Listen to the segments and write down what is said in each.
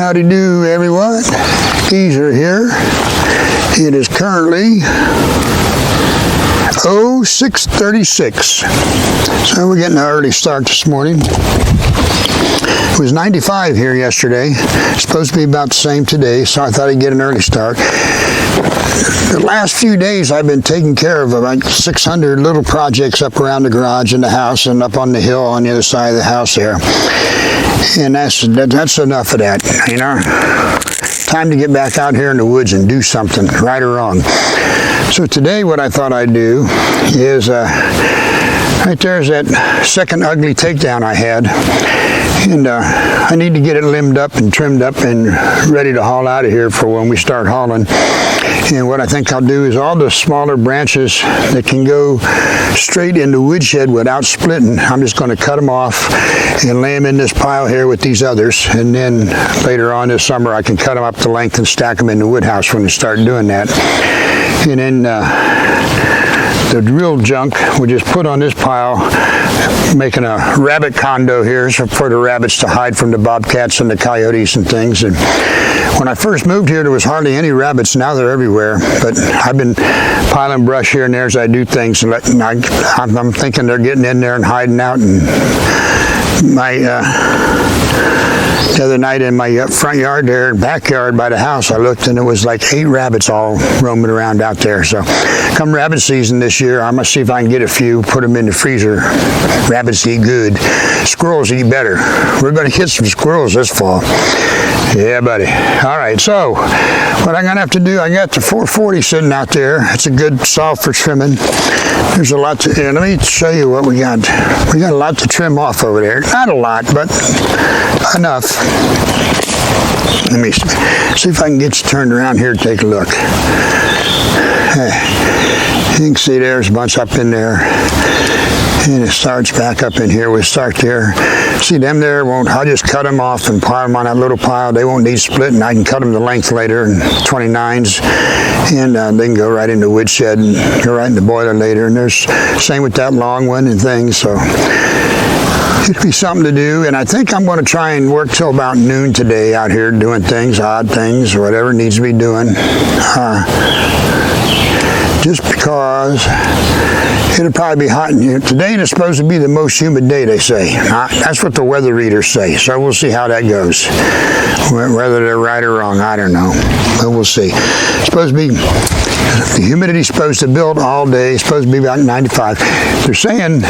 Howdy do, everyone. Geezer here. It is currently 06:36. So we're getting an early start this morning. It was 95 here yesterday. It's supposed to be about the same today, so I thought I'd get an early start. The last few days I've been taking care of like 600 little projects up around the garage and the house and up on the hill on the other side of the house there. And that's enough of that, you know. Time to get back out here in the woods and do something, right or wrong. So today what I thought I'd do is, right there's that second ugly takedown I had. And I need to get it limbed up and trimmed up and ready to haul out of here for when we start hauling. And what I think I'll do is all the smaller branches that can go straight in the woodshed without splitting, I'm just going to cut them off and lay them in this pile here with these others. And then later on this summer I can cut them up to length and stack them in the wood house when we start doing that. And then the real junk we just put on this pile, making a rabbit condo here for the rabbits to hide from the bobcats and the coyotes and things. And when I first moved here, there was hardly any rabbits. Now they're everywhere. But I've been piling brush here and there as I do things. And I'm thinking they're getting in there and hiding out. And the other night in my front yard there, backyard by the house, I looked and it was like 8 rabbits all roaming around out there. So come rabbit season this year, I'm going to see if I can get a few, put them in the freezer. Rabbits eat good. Squirrels eat better. We're going to get some squirrels this fall. Yeah, buddy. All right, so what I'm going to have to do, I got the 440 sitting out there. It's a good saw for trimming. There's a lot to, let me show you what we got. We got a lot to trim off over there. Not a lot, but enough. Let me see if I can get you turned around here and take a look. You can see there's a bunch up in there. And it starts back up in here. We start there. See them there? I'll just cut them off and pile them on that little pile. They won't need splitting. I can cut them to length later in 29s. And they can go right in the woodshed and go right in the boiler later. And there's same with that long one and things. So it'd be something to do. And I think I'm going to try and work till about noon today out here doing things, odd things, or whatever needs to be doing. Just because it'll probably be hot in here. Today is supposed to be the most humid day, they say. That's what the weather readers say. So we'll see how that goes. Whether they're right or wrong, I don't know. But we'll see. It's supposed to be, the humidity's supposed to build all day. It's supposed to be about 95. They're saying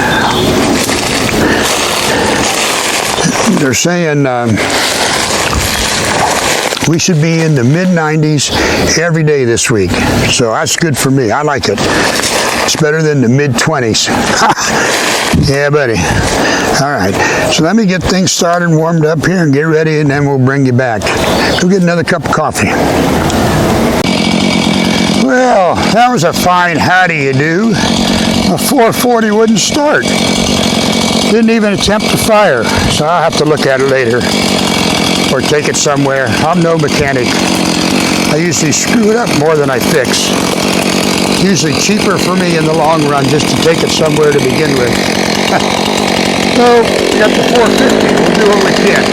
we should be in the mid-90s every day this week. So that's good for me. I like it. It's better than the mid-20s. Yeah, buddy. All right. So let me get things started and warmed up here and get ready, and then we'll bring you back. Go get another cup of coffee. Well, that was a fine how do you do. A 440 wouldn't start. Didn't even attempt to fire. So I'll have to look at it later. Or take it somewhere. I'm no mechanic. I usually screw it up more than I fix. It's usually cheaper for me in the long run just to take it somewhere to begin with. So, we got the 450. We'll do what we can.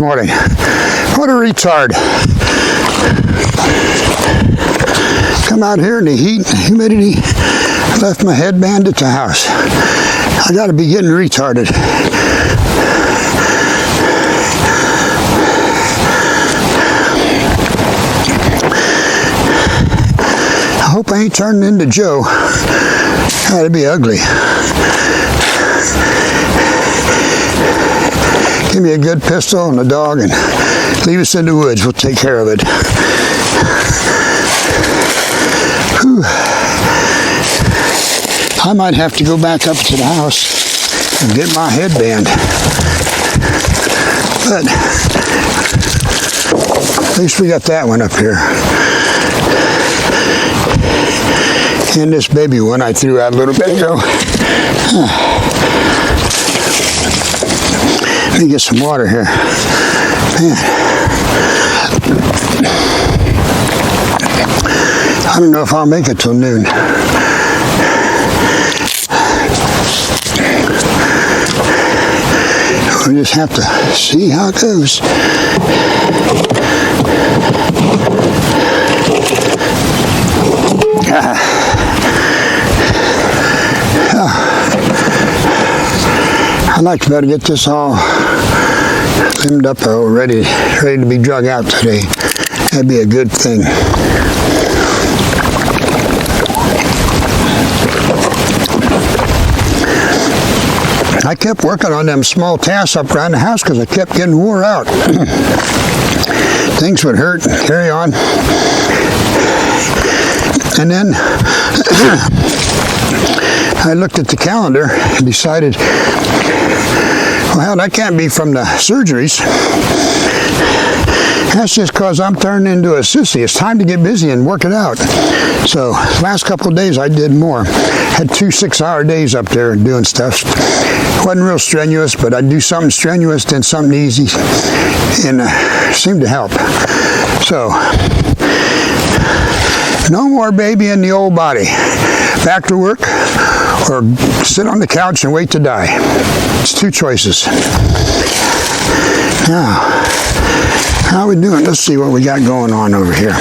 morning. What a retard. Come out here in the heat and humidity, left my headband at the house. I gotta be getting retarded. I hope I ain't turning into Joe. That'd be ugly. Give me a good pistol and a dog and leave us in the woods. We'll take care of it. Whew. I might have to go back up to the house and get my headband. But at least we got that one up here. And this baby one I threw out a little bit ago. Let me get some water here. Man. I don't know if I'll make it till noon. We just have to see how it goes. I'd like to better get this all limbed up, ready to be drug out today. That'd be a good thing. I kept working on them small tasks up around the house because I kept getting wore out. Things would hurt and carry on. And then I looked at the calendar and decided, well, that can't be from the surgeries. That's just because I'm turning into a sissy. It's time to get busy and work it out. So last couple of days I did more. Had 2 6-hour days up there doing stuff. Wasn't real strenuous, but I'd do something strenuous, then something easy, and seemed to help. So no more baby in the old body. Back to work or sit on the couch and wait to die. It's 2 choices. Now, how are we doing? Let's see what we got going on over here.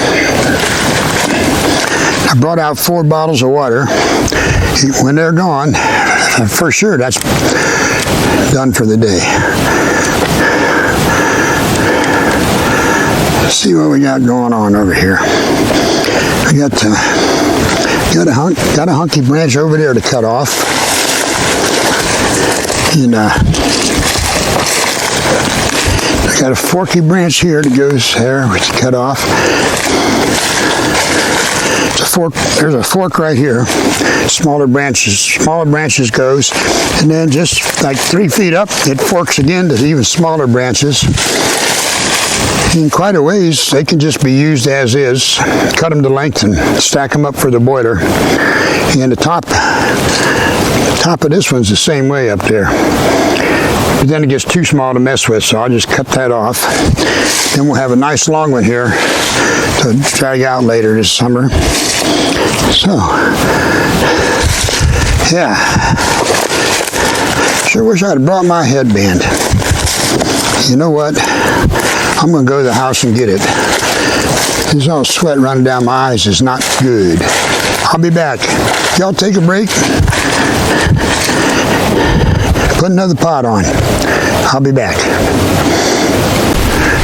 I brought out 4 bottles of water. When they're gone, for sure that's done for the day. Let's see what we got going on over here. I got a hunky branch over there to cut off. And I got a forky branch here that goes there, which is cut off. It's a fork. There's a fork right here. Smaller branches goes, and then just like 3 feet up, it forks again to even smaller branches. In quite a ways, they can just be used as is. Cut them to length and stack them up for the boiler. And the top of this one's the same way up there. But then it gets too small to mess with, so I'll just cut that off. Then we'll have a nice long one here to drag out later this summer. So, yeah. Sure wish I'd brought my headband. You know what? I'm going to go to the house and get it. This all sweat running down my eyes is not good. I'll be back. Y'all take a break. Put another pot on. I'll be back.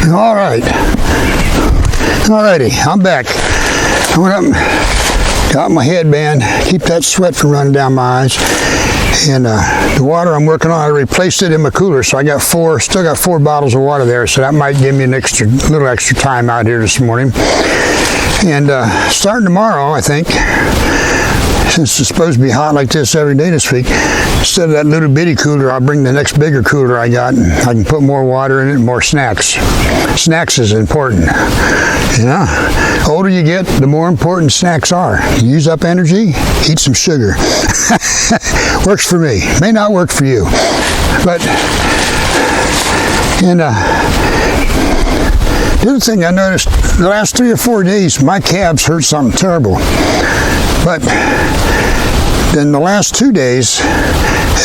All right. Alrighty, I'm back. I went up and got my headband, keep that sweat from running down my eyes. And the water I'm working on, I replaced it in my cooler, so I got still got 4 bottles of water there, so that might give me a little extra time out here this morning. And starting tomorrow, I think, since it's supposed to be hot like this every day this week, instead of that little bitty cooler, I'll bring the next bigger cooler I got, and I can put more water in it and more snacks. Snacks is important. You know, the older you get, the more important snacks are. You use up energy, eat some sugar. Works for me. May not work for you. But, and the other thing I noticed, the last 3 or 4 days, my calves hurt something terrible. But Then the last 2 days,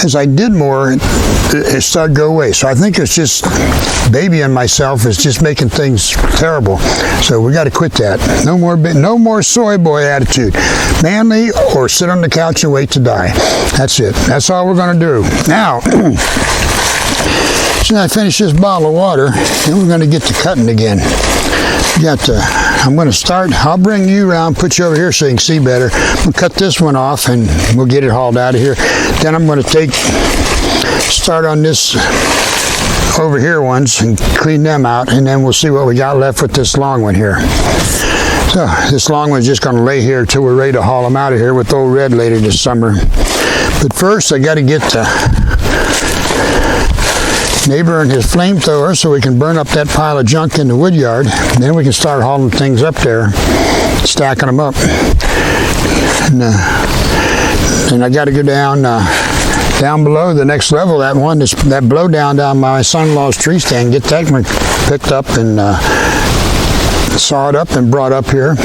as I did more, it started to go away. So I think it's just baby and myself is just making things terrible. So we got to quit that. No more soy boy attitude. Manly or sit on the couch and wait to die. That's it. That's all we're going to do. Now, so I finish this bottle of water, then we're going to get to cutting again. I'm going to start. I'll bring you around, put you over here so you can see better. We'll cut this one off and we'll get it hauled out of here. Then I'm going to start on this over here ones and clean them out, and then we'll see what we got left with this long one here. So this long one's just going to lay here till we're ready to haul them out of here with Old Red later this summer. But first I got to get the neighbor and his flamethrower so we can burn up that pile of junk in the wood yard. And then we can start hauling things up there, stacking them up. And I got to go down below the next level. That blow down my son-in-law's tree stand. Get that one picked up and sawed up and brought up here.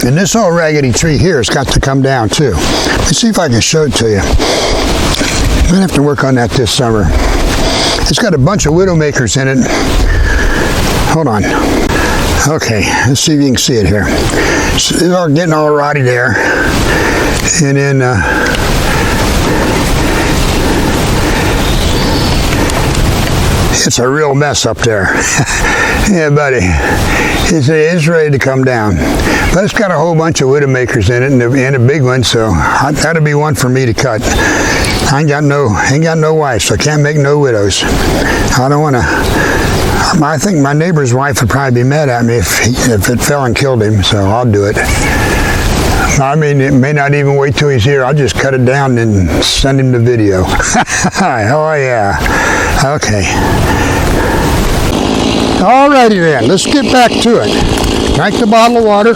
And this old raggedy tree here has got to come down too. Let's see if I can show it to you. I'm going to have to work on that this summer. It's got a bunch of widowmakers in it. Hold on. Okay, let's see if you can see it here. So it's all getting all rotty there. And then it's a real mess up there. Yeah, buddy. It's ready to come down. But it's got a whole bunch of widowmakers in it and a big one, so that'll be one for me to cut. I ain't got no wife, so I can't make no widows. I don't want to. I think my neighbor's wife would probably be mad at me if it fell and killed him, so I'll do it. I mean, it may not even wait till he's here. I'll just cut it down and send him the video. Oh, yeah. Okay. Alrighty then, let's get back to it. Drank the bottle of water.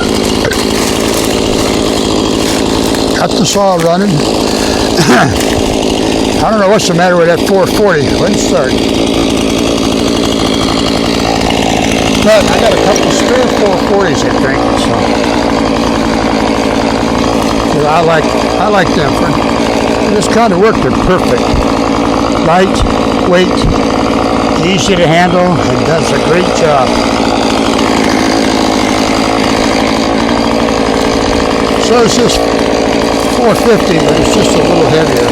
Got the saw running. I don't know what's the matter with that 440. Wouldn't start. But I got a couple spare 440s I think, so. I like them. This kind of worked. They're perfect. Light, weight, easy to handle. It does a great job. So it's just 450, but it's just a little heavier.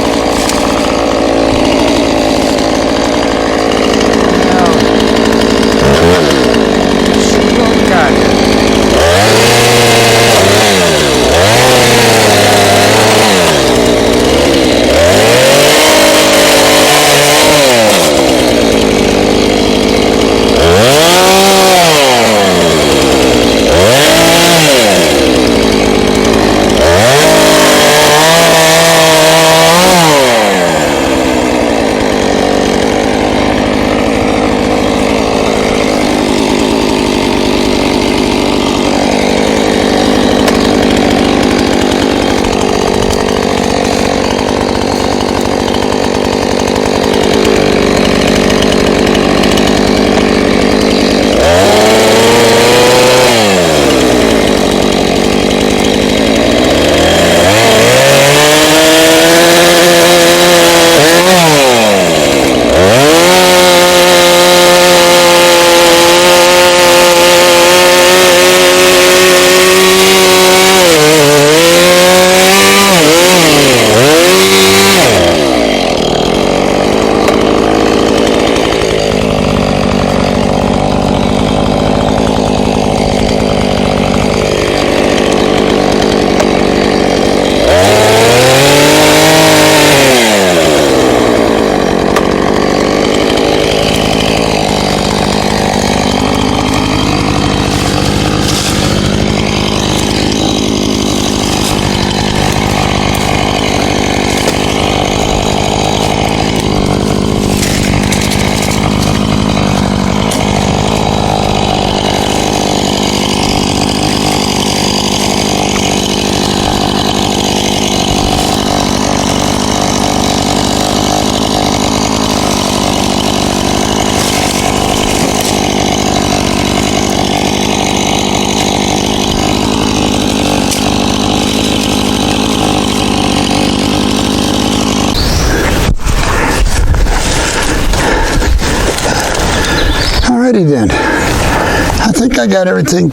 Alrighty then. I think I got everything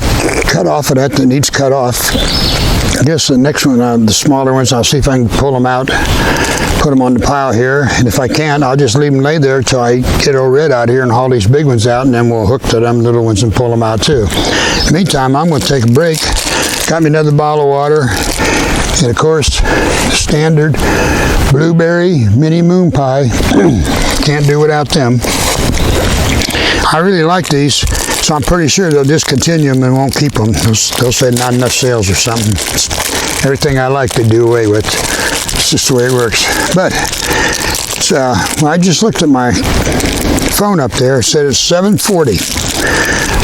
cut off of that needs cut off. I guess the next one, the smaller ones, I'll see if I can pull them out, put them on the pile here, and if I can't, I'll just leave them lay there till I get old Red out here and haul these big ones out, and then we'll hook to them little ones and pull them out too. Meantime, I'm going to take a break. Got me another bottle of water, and of course, the standard blueberry mini moon pie. Can't do without them. I really like these, so I'm pretty sure they'll discontinue them and won't keep them. They'll say not enough sales or something. Everything I like they do away with. It's just the way it works. But I just looked at my phone up there. It said it's 7:40.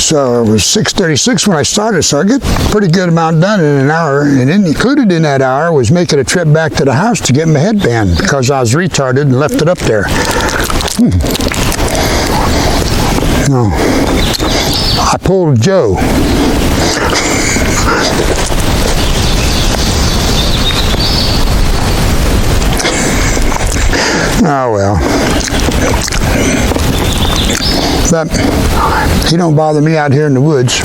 So it was 6:36 when I started, so I get a pretty good amount done in an hour. And included in that hour was making a trip back to the house to get my headband because I was retarded and left it up there. No, I pulled Joe. Oh well. But he don't bother me out here in the woods.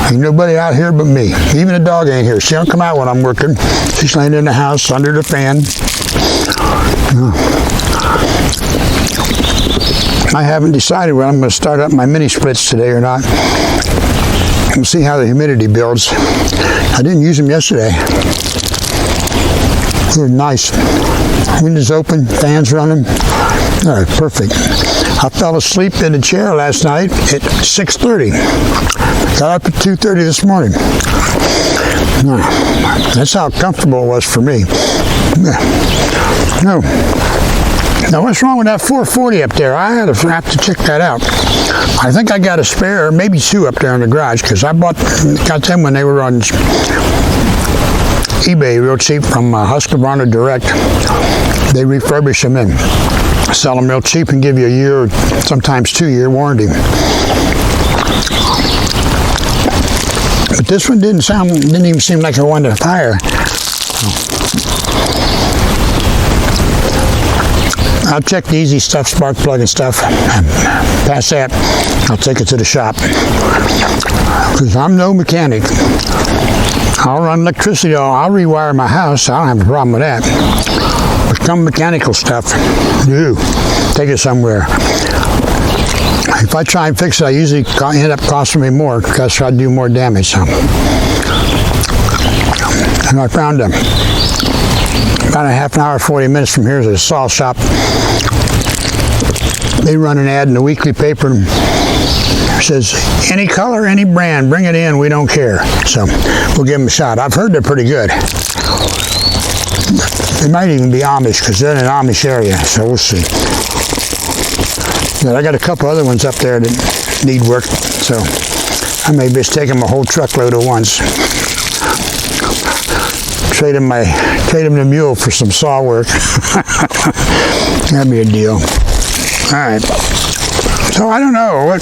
Ain't nobody out here but me. Even the dog ain't here. She don't come out when I'm working. She's laying in the house under the fan. I haven't decided whether I'm going to start up my mini splits today or not. We'll see how the humidity builds. I didn't use them yesterday. They're nice. Windows open, fans running. All right, perfect. I fell asleep in the chair last night at 6:30. Got up at 2:30 this morning. That's how comfortable it was for me. No. Now, what's wrong with that 440 up there? I have to check that out. I think I got a spare, maybe two up there in the garage, because I got them when they were on eBay real cheap from Husqvarna Direct. They refurbish them and sell them real cheap and give you a year, sometimes 2-year warranty. But this one didn't even seem like it wanted to fire. I'll check the easy stuff, spark plug and stuff. Past that, I'll take it to the shop. Because I'm no mechanic. I'll run electricity, I'll rewire my house. I don't have a problem with that. But some mechanical stuff, take it somewhere. If I try and fix it, I usually end up costing me more because I do more damage. So. And I found them. About a half an hour, 40 minutes from here is a saw shop. They run an ad in the weekly paper. It says, any color, any brand, bring it in, we don't care. So we'll give them a shot. I've heard they're pretty good. They might even be Amish because they're in an Amish area, so we'll see. But I got a couple other ones up there that need work, so I may just take them a whole truckload at once. Trade him the mule for some saw work. That'd be a deal. All right. So I don't know what.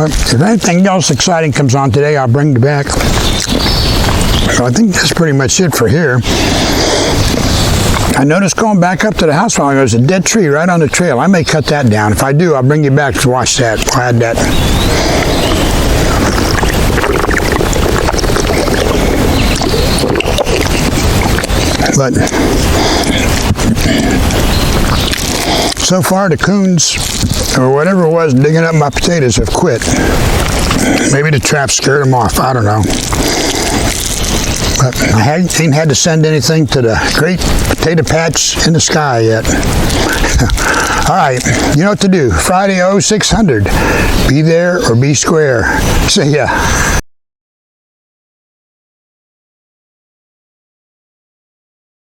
If anything else exciting comes on today, I'll bring you back. So I think that's pretty much it for here. I noticed going back up to the house while ago, there's a dead tree right on the trail. I may cut that down. If I do, I'll bring you back to watch that. I'll add that. But so far the coons, or whatever it was digging up my potatoes, have quit. Maybe the trap scared them off, I don't know. But I ain't had to send anything to the great potato patch in the sky yet. All right, you know what to do. Friday 0600. Be there or be square. See ya.